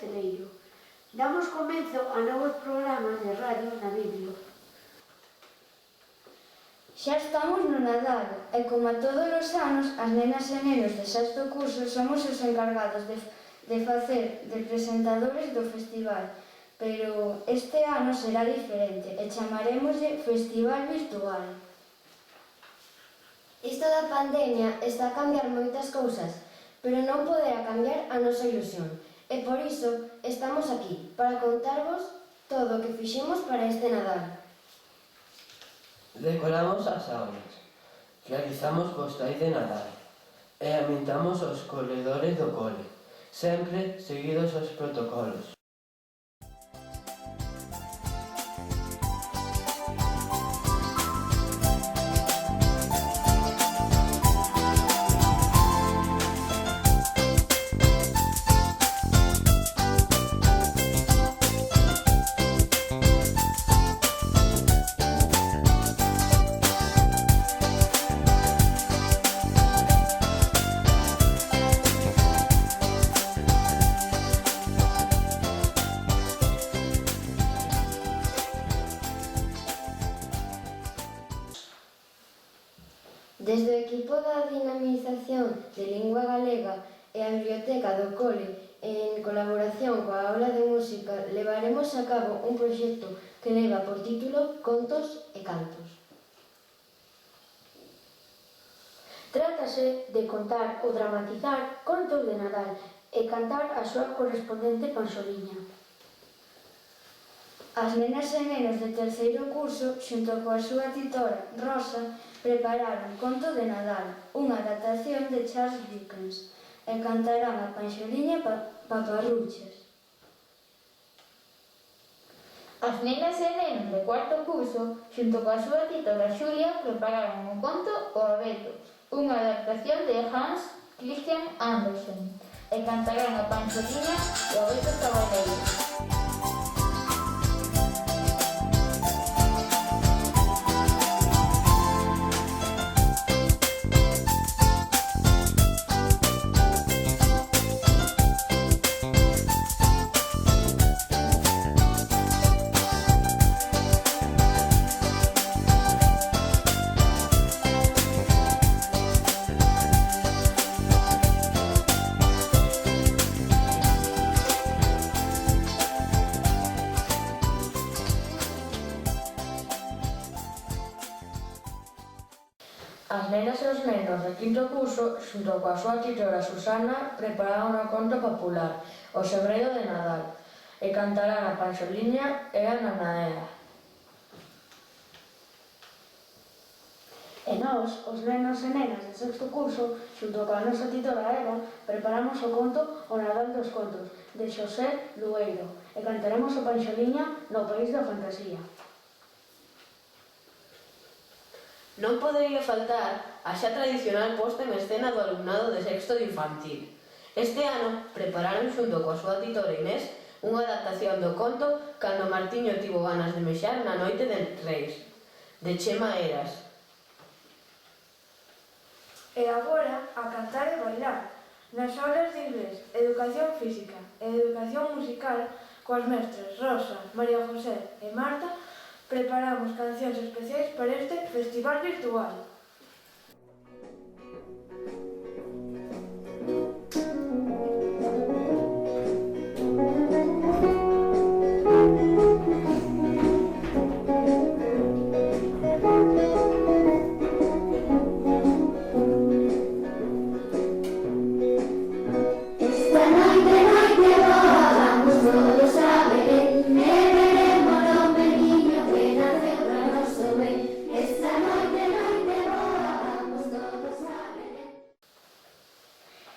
Celeiro. Damos comezo a novos programas de radio na Biblia. Xa estamos no Nadal e, como a todos os anos, as nenas e nenos de sexto curso somos os encargados de facer de presentadores do festival, pero este ano será diferente e chamaremoslle Festival Virtual. Isto da pandemia está a cambiar moitas cousas, pero non poderá cambiar a nosa ilusión. E por iso estamos aquí, para contarvos todo o que fixemos para este Nadal. Decoramos as aulas, realizamos postais de Nadal e amintamos os corredores do cole, sempre seguidos os protocolos. Desde o equipo da dinamización de lingua galega e a biblioteca do cole, en colaboración coa aula de música, levaremos a cabo un proxecto que leva por título Contos e Cantos. Trátase de contar ou dramatizar contos de Nadal e cantar a súa correspondente panxoliña. As nenas e nenos de terceiro curso, xunto coa súa titora, Rosa, prepararon Conto de Nadal, unha adaptación de Charles Dickens, e cantarán a panxoliña Paparruches. As nenas e nenos de cuarto curso, xunto coa súa titora Xulia, prepararon o conto O Abeto, unha adaptación de Hans Christian Andersen, e cantarán a panxoliña O Abeto Cabaleiro. As nenas e os nenos de quinto curso, xunto coa súa titora Susana, prepararon o conto popular O Segredo de Nadal e cantarán a panxoliña e a nanaera. E nós, os nenos e nenas de sexto curso, xunto coa nosa titora Eva, preparamos o conto O Nadal dos Contos, de Xosé Lueiro, e cantaremos a panxoliña no País da Fantasía. Non podería faltar a xa tradicional posta en escena do alumnado de sexto de infantil. Este ano prepararon xunto coa súa titora Inés unha adaptación do conto Cando Martiño tivo ganas de mexar na noite de Reis, de Chema Eras. E agora, a cantar e bailar, nas aulas de inglés, educación física e educación musical, coas mestras Rosa, María José e Marta, preparamos cancións especiais para este festival virtual.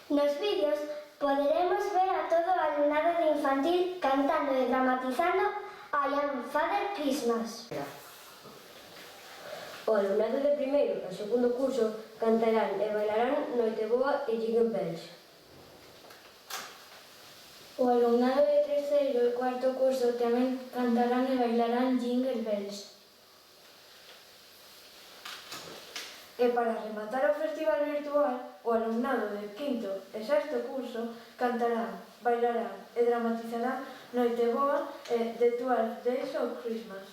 Nos vídeos poderemos ver a todo o alumnado de infantil cantando e dramatizando I Am Father Christmas. O alumnado de primeiro e segundo curso cantarán e bailarán Noiteboa e Jingle Bells. O alumnado de terceiro e cuarto curso tamén cantarán e bailarán Jingle Bells. E para rematar o festival virtual, o alumnado de quinto e sexto curso cantarán bailarán e dramatizarán Noite Boa e The 12 Days of Christmas.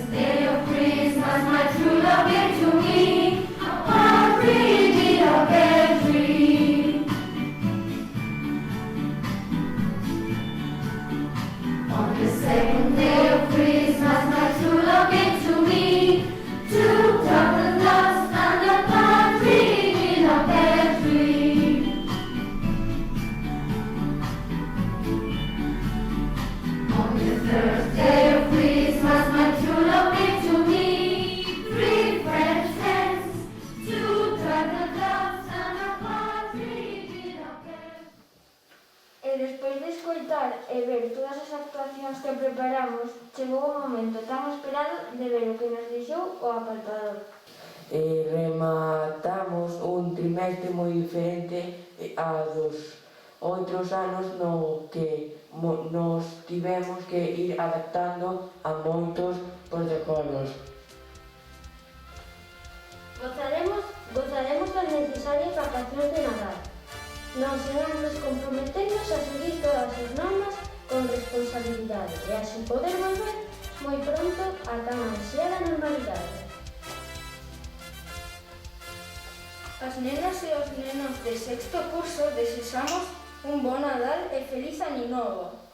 Day of Christmas, my true love gave to me a pretty little pear tree. On the second day of Christmas, my true love gave to me two chocolate doves and a partridge in a pear tree. On the third day of Christmas, my true love gave to me three French hens, two turtle doves and a partridge in a pear. E despois de escoitar e ver todas as actuacións que preparamos, chegou o momento tan esperado de ver o que nos deixou o apartador. Rematamos un trimestre moi diferente a dos outros anos no que nos tivemos que ir adaptando a moitos protocolos. Gozaremos das necesarias vacacións de Nadal. Nos iremos comprometernos a seguir todas as normas con responsabilidade e así poder volver moi pronto a tan ansiada normalidade. As nenas e os nenos de sexto curso desexamos un bo Nadal e feliz Año Novo.